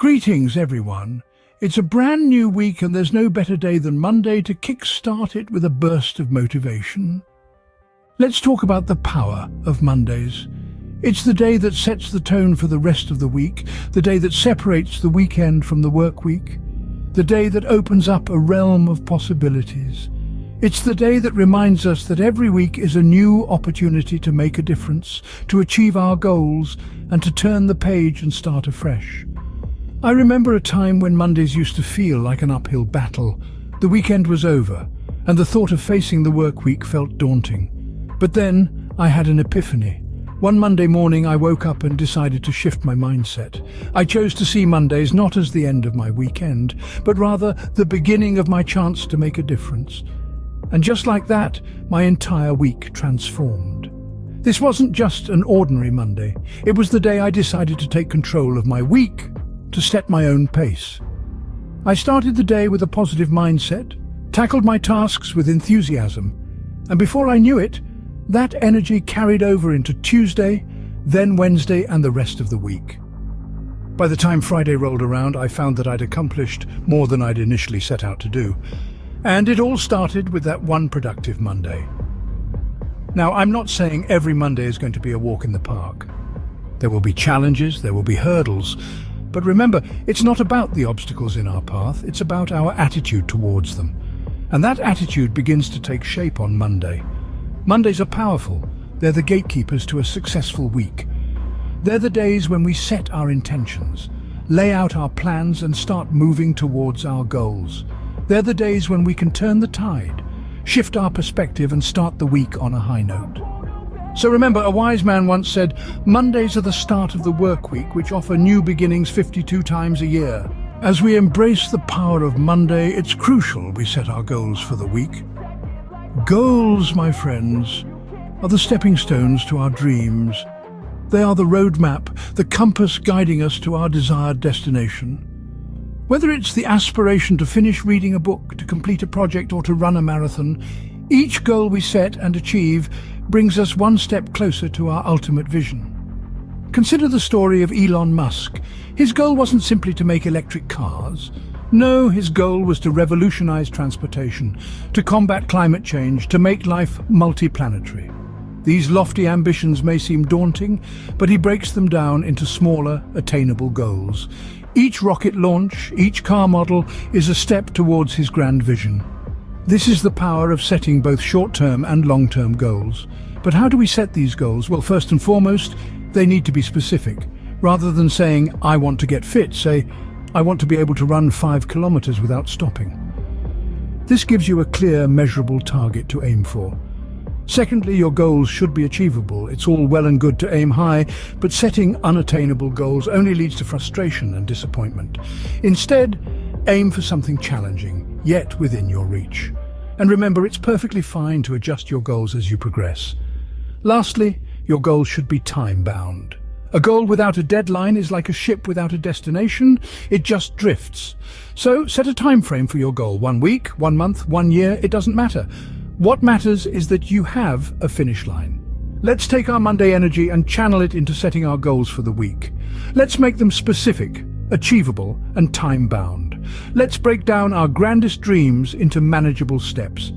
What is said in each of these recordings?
Greetings, everyone. It's a brand new week and there's no better day than Monday to kickstart it with a burst of motivation. Let's talk about the power of Mondays. It's the day that sets the tone for the rest of the week, the day that separates the weekend from the work week, the day that opens up a realm of possibilities. It's the day that reminds us that every week is a new opportunity to make a difference, to achieve our goals, and to turn the page and start afresh. I remember a time when Mondays used to feel like an uphill battle. The weekend was over, and the thought of facing the work week felt daunting. But then I had an epiphany. One Monday morning I woke up and decided to shift my mindset. I chose to see Mondays not as the end of my weekend, but rather the beginning of my chance to make a difference. And just like that, my entire week transformed. This wasn't just an ordinary Monday. It was the day I decided to take control of my week, to set my own pace. I started the day with a positive mindset, tackled my tasks with enthusiasm, and before I knew it, that energy carried over into Tuesday, then Wednesday, and the rest of the week. By the time Friday rolled around, I found that I'd accomplished more than I'd initially set out to do. And it all started with that one productive Monday. Now, I'm not saying every Monday is going to be a walk in the park. There will be challenges, there will be hurdles. But remember, it's not about the obstacles in our path, it's about our attitude towards them. And that attitude begins to take shape on Monday. Mondays are powerful. They're the gatekeepers to a successful week. They're the days when we set our intentions, lay out our plans and start moving towards our goals. They're the days when we can turn the tide, shift our perspective and start the week on a high note. So remember, a wise man once said, Mondays are the start of the work week, which offer new beginnings 52 times a year. As we embrace the power of Monday, it's crucial we set our goals for the week. Goals, my friends, are the stepping stones to our dreams. They are the roadmap, the compass guiding us to our desired destination. Whether it's the aspiration to finish reading a book, to complete a project, or to run a marathon, each goal we set and achieve brings us one step closer to our ultimate vision. Consider the story of Elon Musk. His goal wasn't simply to make electric cars. No, his goal was to revolutionize transportation, to combat climate change, to make life multiplanetary. These lofty ambitions may seem daunting, but he breaks them down into smaller, attainable goals. Each rocket launch, each car model is a step towards his grand vision. This is the power of setting both short-term and long-term goals. But how do we set these goals? Well, first and foremost, they need to be specific. Rather than saying, I want to get fit, say, I want to be able to run 5 kilometers without stopping. This gives you a clear, measurable target to aim for. Secondly, your goals should be achievable. It's all well and good to aim high, but setting unattainable goals only leads to frustration and disappointment. Instead, aim for something challenging, yet within your reach. And remember, it's perfectly fine to adjust your goals as you progress. Lastly, your goals should be time-bound. A goal without a deadline is like a ship without a destination. It just drifts. So set a time frame for your goal. 1 week, 1 month, 1 year, it doesn't matter. What matters is that you have a finish line. Let's take our Monday energy and channel it into setting our goals for the week. Let's make them specific, achievable, and time-bound. Let's break down our grandest dreams into manageable steps.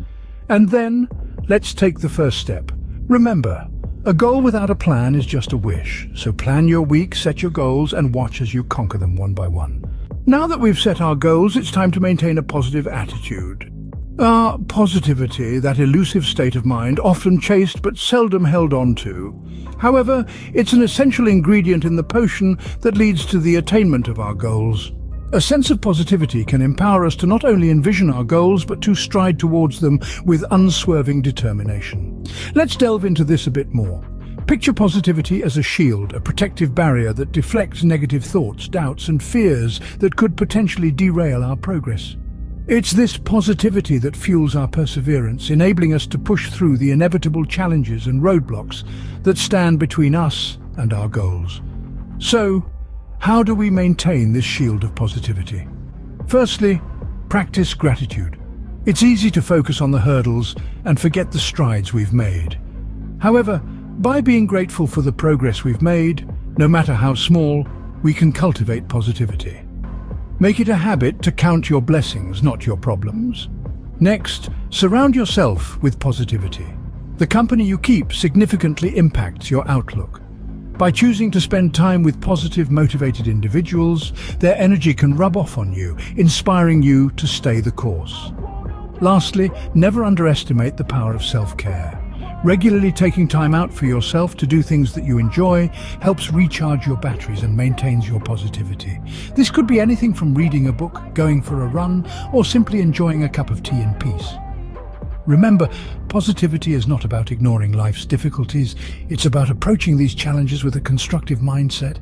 And then, let's take the first step. Remember, a goal without a plan is just a wish. So plan your week, set your goals, and watch as you conquer them one by one. Now that we've set our goals, it's time to maintain a positive attitude. Positivity, that elusive state of mind, often chased but seldom held on to. However, it's an essential ingredient in the potion that leads to the attainment of our goals. A sense of positivity can empower us to not only envision our goals, but to stride towards them with unswerving determination. Let's delve into this a bit more. Picture positivity as a shield, a protective barrier that deflects negative thoughts, doubts, and fears that could potentially derail our progress. It's this positivity that fuels our perseverance, enabling us to push through the inevitable challenges and roadblocks that stand between us and our goals. So, how do we maintain this shield of positivity? Firstly, practice gratitude. It's easy to focus on the hurdles and forget the strides we've made. However, by being grateful for the progress we've made, no matter how small, we can cultivate positivity. Make it a habit to count your blessings, not your problems. Next, surround yourself with positivity. The company you keep significantly impacts your outlook. By choosing to spend time with positive, motivated individuals, their energy can rub off on you, inspiring you to stay the course. Lastly, never underestimate the power of self-care. Regularly taking time out for yourself to do things that you enjoy helps recharge your batteries and maintains your positivity. This could be anything from reading a book, going for a run, or simply enjoying a cup of tea in peace. Remember, positivity is not about ignoring life's difficulties. It's about approaching these challenges with a constructive mindset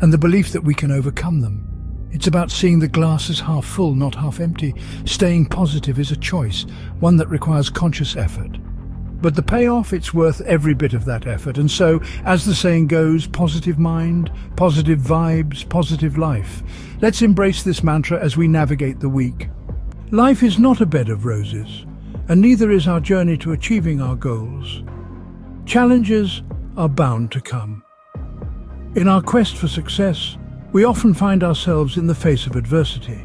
and the belief that we can overcome them. It's about seeing the glass as half full, not half empty. Staying positive is a choice, one that requires conscious effort. But the payoff, it's worth every bit of that effort. And so, as the saying goes, positive mind, positive vibes, positive life. Let's embrace this mantra as we navigate the week. Life is not a bed of roses, and neither is our journey to achieving our goals. Challenges are bound to come. In our quest for success, we often find ourselves in the face of adversity.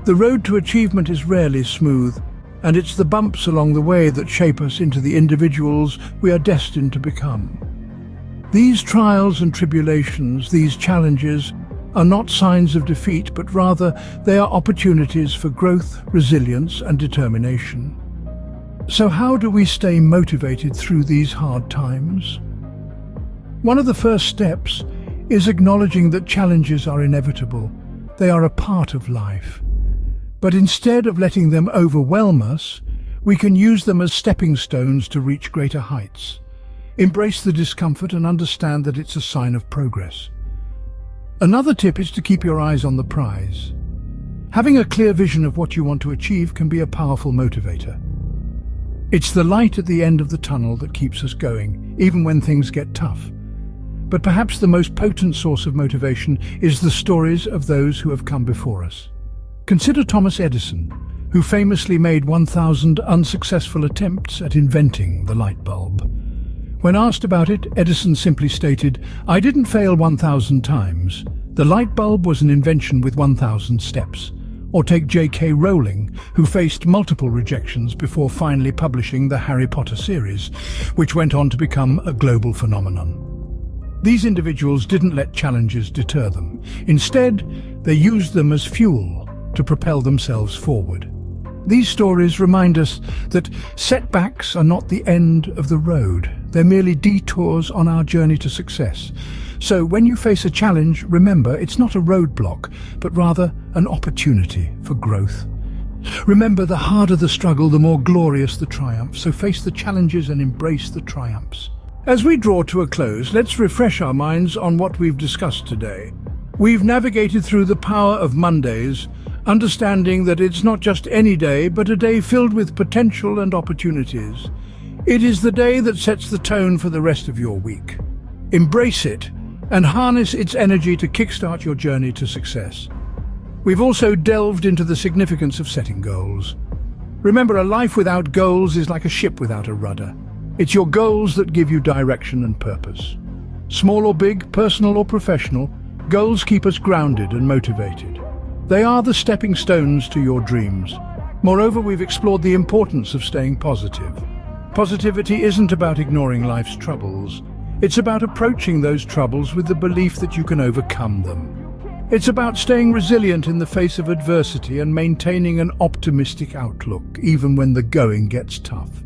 The road to achievement is rarely smooth, and it's the bumps along the way that shape us into the individuals we are destined to become. These trials and tribulations, these challenges, are not signs of defeat, but rather they are opportunities for growth, resilience, and determination. So how do we stay motivated through these hard times? One of the first steps is acknowledging that challenges are inevitable. They are a part of life. But instead of letting them overwhelm us, we can use them as stepping stones to reach greater heights. Embrace the discomfort and understand that it's a sign of progress. Another tip is to keep your eyes on the prize. Having a clear vision of what you want to achieve can be a powerful motivator. It's the light at the end of the tunnel that keeps us going, even when things get tough. But perhaps the most potent source of motivation is the stories of those who have come before us. Consider Thomas Edison, who famously made 1,000 unsuccessful attempts at inventing the light bulb. When asked about it, Edison simply stated, "I didn't fail 1,000 times. The light bulb was an invention with 1,000 steps." Or take J.K. Rowling, who faced multiple rejections before finally publishing the Harry Potter series, which went on to become a global phenomenon. These individuals didn't let challenges deter them. Instead, they used them as fuel to propel themselves forward. These stories remind us that setbacks are not the end of the road. They're merely detours on our journey to success. So when you face a challenge, remember it's not a roadblock, but rather an opportunity for growth. Remember, the harder the struggle, the more glorious the triumph. So face the challenges and embrace the triumphs. As we draw to a close, let's refresh our minds on what we've discussed today. We've navigated through the power of Mondays, understanding that it's not just any day, but a day filled with potential and opportunities. It is the day that sets the tone for the rest of your week. Embrace it and harness its energy to kickstart your journey to success. We've also delved into the significance of setting goals. Remember, a life without goals is like a ship without a rudder. It's your goals that give you direction and purpose. Small or big, personal or professional, goals keep us grounded and motivated. They are the stepping stones to your dreams. Moreover, we've explored the importance of staying positive. Positivity isn't about ignoring life's troubles. It's about approaching those troubles with the belief that you can overcome them. It's about staying resilient in the face of adversity and maintaining an optimistic outlook, even when the going gets tough.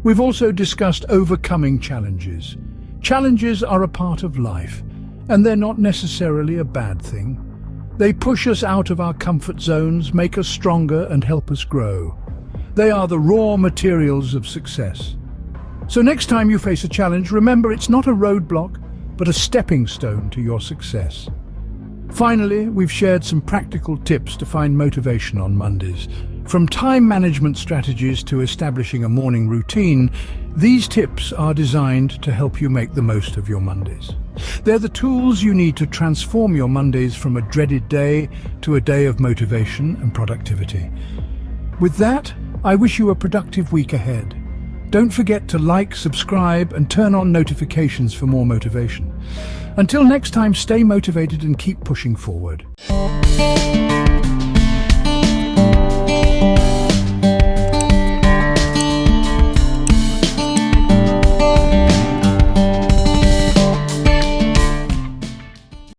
We've also discussed overcoming challenges. Challenges are a part of life, and they're not necessarily a bad thing. They push us out of our comfort zones, make us stronger, and help us grow. They are the raw materials of success. So next time you face a challenge, remember it's not a roadblock, but a stepping stone to your success. Finally, we've shared some practical tips to find motivation on Mondays. From time management strategies to establishing a morning routine, these tips are designed to help you make the most of your Mondays. They're the tools you need to transform your Mondays from a dreaded day to a day of motivation and productivity. With that, I wish you a productive week ahead. Don't forget to like, subscribe, and turn on notifications for more motivation. Until next time, stay motivated and keep pushing forward.